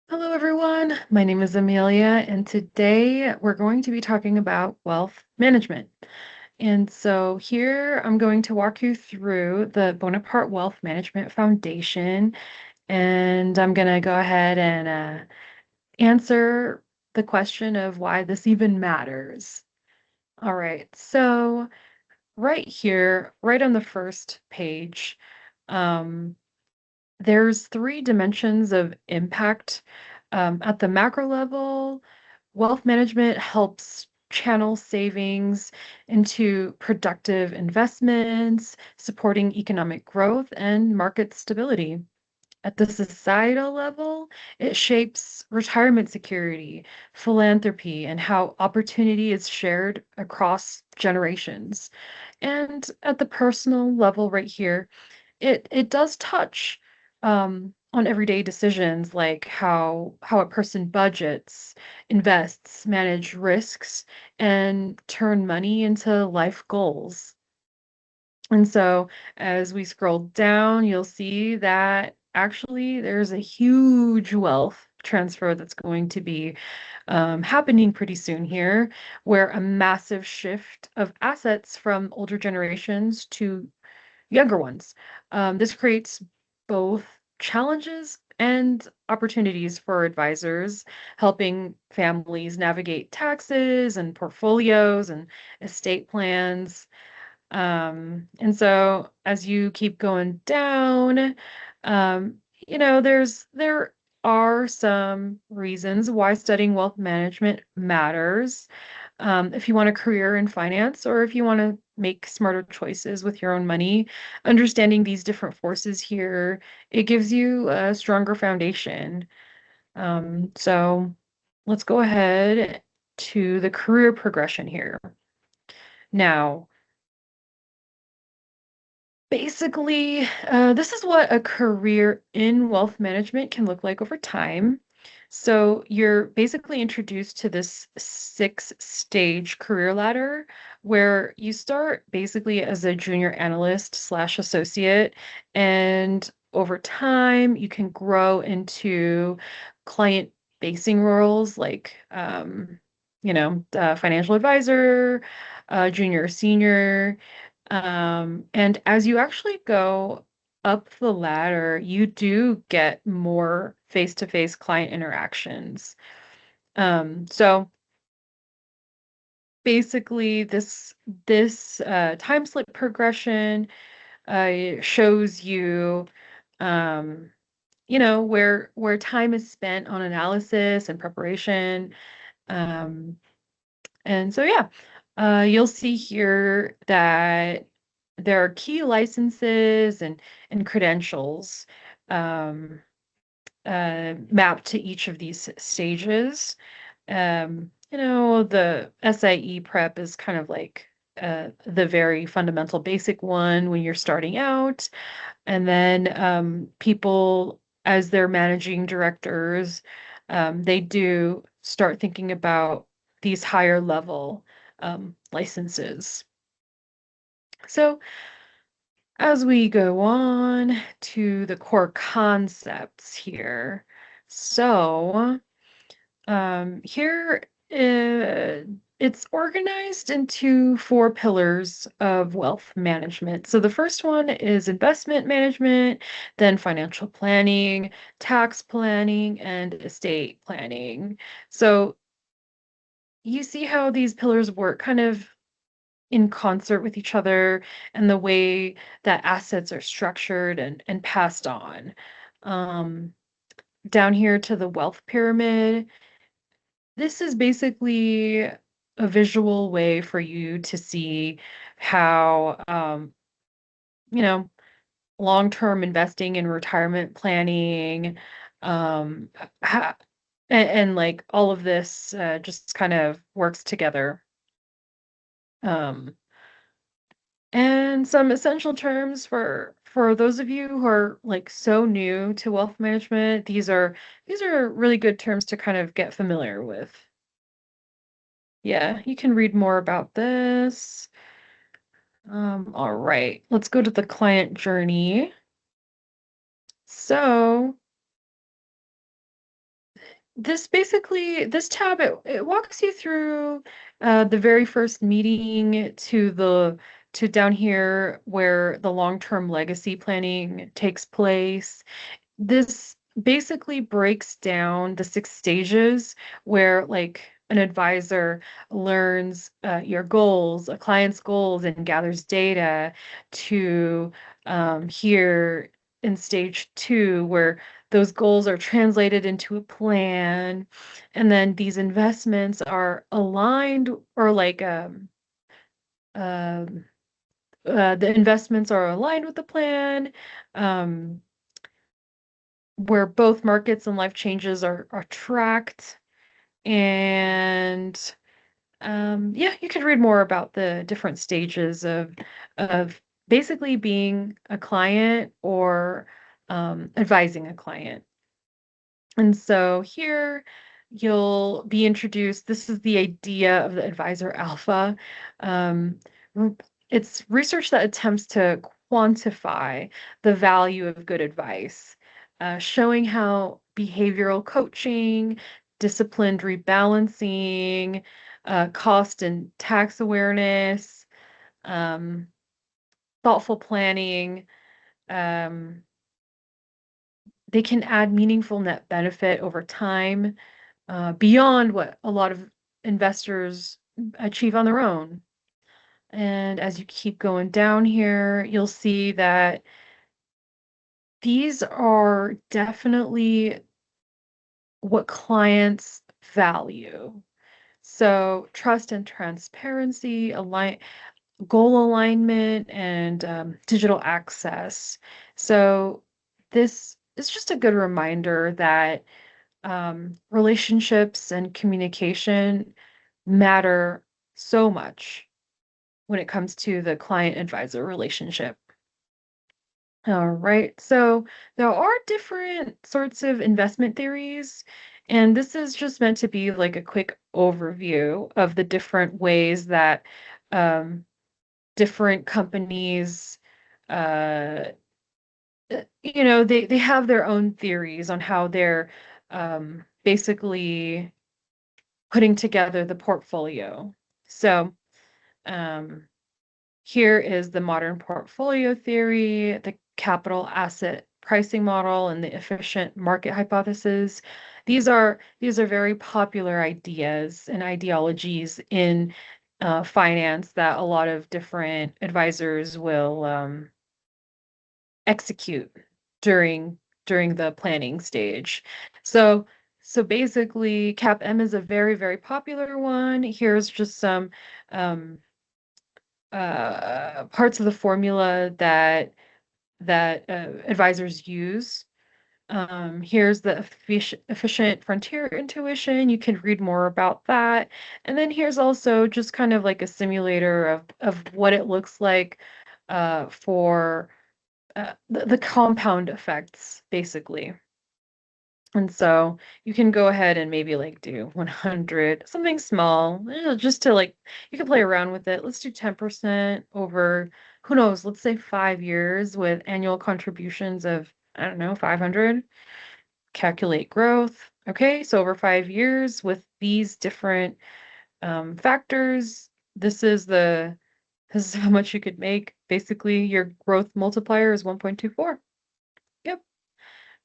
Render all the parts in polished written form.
Hello, everyone. My name is Amelia, and today we're going to be talking about wealth management. And so here I'm going to walk you through the Bonaparte Wealth Management Foundation, and I'm going to go ahead and answer the question of why this even matters. All right, so right here, right on the first page, um, there's three dimensions of impact. At the macro level, wealth management helps channel savings into productive investments, supporting economic growth and market stability. At the societal level, it shapes retirement security, philanthropy, and how opportunity is shared across generations. And at the personal level, right here, it does touch on everyday decisions like how a person budgets, invests, manage risks, and turn money into life goals. And so as we scroll down, you'll see that actually there's a huge wealth transfer that's going to be happening pretty soon here, where a massive shift of assets from older generations to younger ones. This creates both challenges and opportunities for advisors, helping families navigate taxes and portfolios and estate plans. And so as you keep going down, there are some reasons why studying wealth management matters. If you want a career in finance or if you want to make smarter choices with your own money, understanding these different forces here, it gives you a stronger foundation. So let's go ahead to the career progression here. Now, basically, this is what a career in wealth management can look like over time. So you're basically introduced to this six-stage career ladder where you start basically as a junior analyst slash associate, and over time you can grow into client-facing roles like, financial advisor, junior, senior. And as you actually go up the ladder, you do get more face-to-face client interactions. So basically, this time slip progression shows you, um, where time is spent on analysis and preparation. Um, And so, yeah, you'll see here that there are key licenses and credentials um, mapped to each of these stages. The SIE prep is kind of like the very fundamental basic one when you're starting out. And then people, as they're managing directors, they do start thinking about these higher level licenses. So as we go on to the core concepts here, so here it's organized into four pillars of wealth management. So the first one is investment management, then financial planning, tax planning, and estate planning. So you see how these pillars work kind of in concert with each other and the way that assets are structured and passed on. Um, Down here to the wealth pyramid, this is basically a visual way for you to see how, you know, long-term investing and retirement planning, um, ha and, like, all of this, just kind of works together. Um, and some essential terms for those of you who are, like, so new to wealth management, these are really good terms to kind of get familiar with. Yeah, you can read more about this. All right, let's go to the client journey. So This tab, it walks you through the very first meeting to down here where the long-term legacy planning takes place. This basically breaks down the 6 stages where like an advisor learns your goals, a client's goals, and gathers data to here in stage 2 where those goals are translated into a plan, and then these investments are aligned or like um the investments are aligned with the plan. Um, where both markets and life changes are tracked. And yeah, you could read more about the different stages of basically being a client or advising a client. And so here you'll be introduced. This is the idea of the advisor alpha. Um, it's research that attempts to quantify the value of good advice, showing how behavioral coaching, disciplined rebalancing, cost and tax awareness, um, thoughtful planning, um, they can add meaningful net benefit over time, beyond what a lot of investors achieve on their own. And as you keep going down here, you'll see that these are definitely what clients value. So trust and transparency, goal alignment, and digital access. So this is just a good reminder that relationships and communication matter so much when it comes to the client advisor relationship. All right, so there are different sorts of investment theories, and this is just meant to be like a quick overview of the different ways that um, different companies, uh, they have their own theories on how they're basically putting together the portfolio. So um, here is the modern portfolio theory, the capital asset pricing model, and the efficient market hypothesis. These are very popular ideas and ideologies in finance that a lot of different advisors will execute during during the planning stage. So so basically, CAPM is a very, very popular one. Here's just some um, parts of the formula that advisors use. Here's the efficient frontier intuition. You can read more about that. And then here's also just kind of like a simulator of what it looks like for the compound effects, basically. And so you can go ahead and maybe like do 100, something small, just to like, you can play around with it. Let's do 10% over, who knows, let's say 5 years with annual contributions of, I don't know, 500. Calculate growth. Okay, so over 5 years with these different factors, this is how much you could make. Basically, your growth multiplier is 1.24. Yep.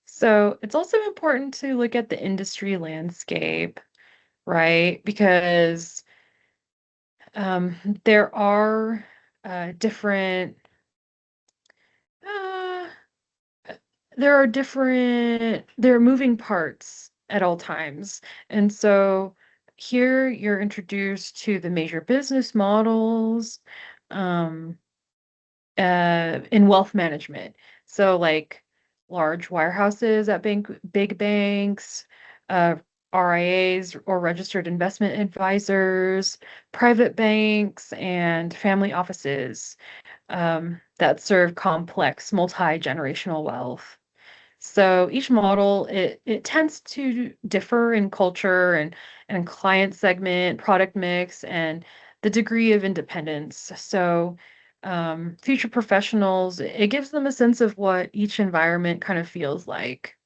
So it's also important to look at the industry landscape, right? Because um, there are different uh, there are moving parts at all times. And so here you're introduced to the major business models um, in wealth management. So like large wirehouses at big banks, uh, RIAs or registered investment advisors, private banks, and family offices that serve complex multi-generational wealth. So each model, it tends to differ in culture and client segment, product mix, and the degree of independence. So future professionals, it gives them a sense of what each environment kind of feels like.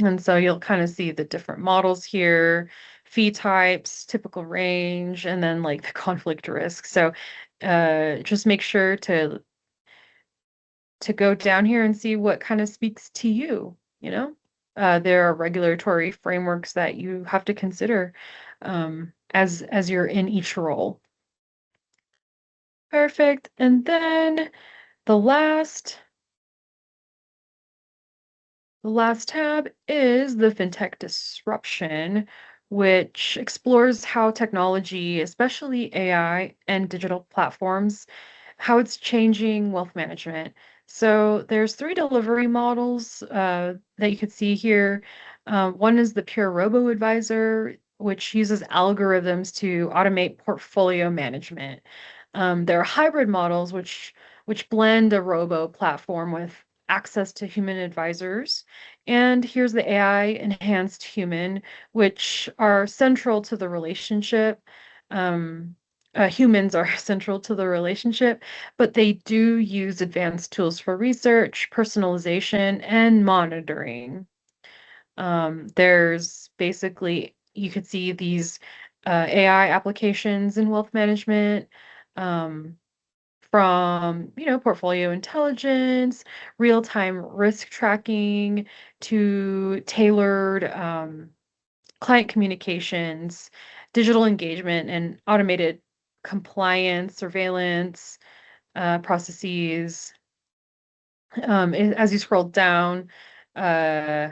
And so you'll kind of see the different models here, fee types, typical range, and then like the conflict risk. So just make sure to go down here and see what kind of speaks to you, you know? There are regulatory frameworks that you have to consider as you're in each role. Perfect. And then the last The last tab is the FinTech disruption, which explores how technology, especially AI and digital platforms, how it's changing wealth management. So there's three delivery models that you could see here. One is the pure robo advisor, which uses algorithms to automate portfolio management. There are hybrid models, which blend a robo platform with access to human advisors. And here's the AI enhanced human, which are central to the relationship. Humans are central to the relationship, but they do use advanced tools for research, personalization, and monitoring. There's basically, you could see these AI applications in wealth management. Um, from portfolio intelligence, real-time risk tracking to tailored client communications, digital engagement, and automated compliance surveillance processes. As you scroll down, uh,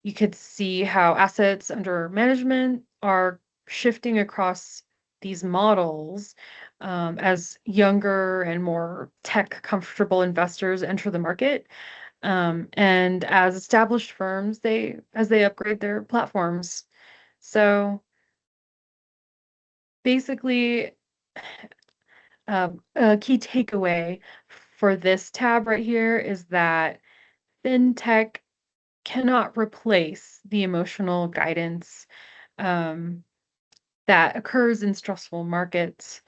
you could see how assets under management are shifting across these models as younger and more tech comfortable investors enter the market. And as established firms, as they upgrade their platforms. So basically, a key takeaway for this tab right here is that fintech cannot replace the emotional guidance um, that occurs in stressful markets,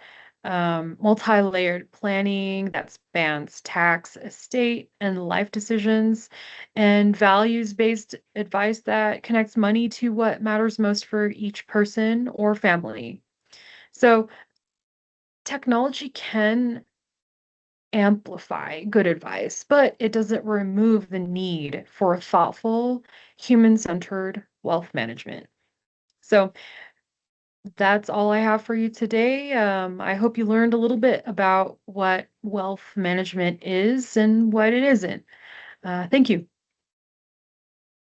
multi-layered planning that spans tax, estate, and life decisions, and values-based advice that connects money to what matters most for each person or family. So technology can amplify good advice, but it doesn't remove the need for thoughtful, human-centered wealth management. So that's all I have for you today. I hope you learned a little bit about what wealth management is and what it isn't. Thank you.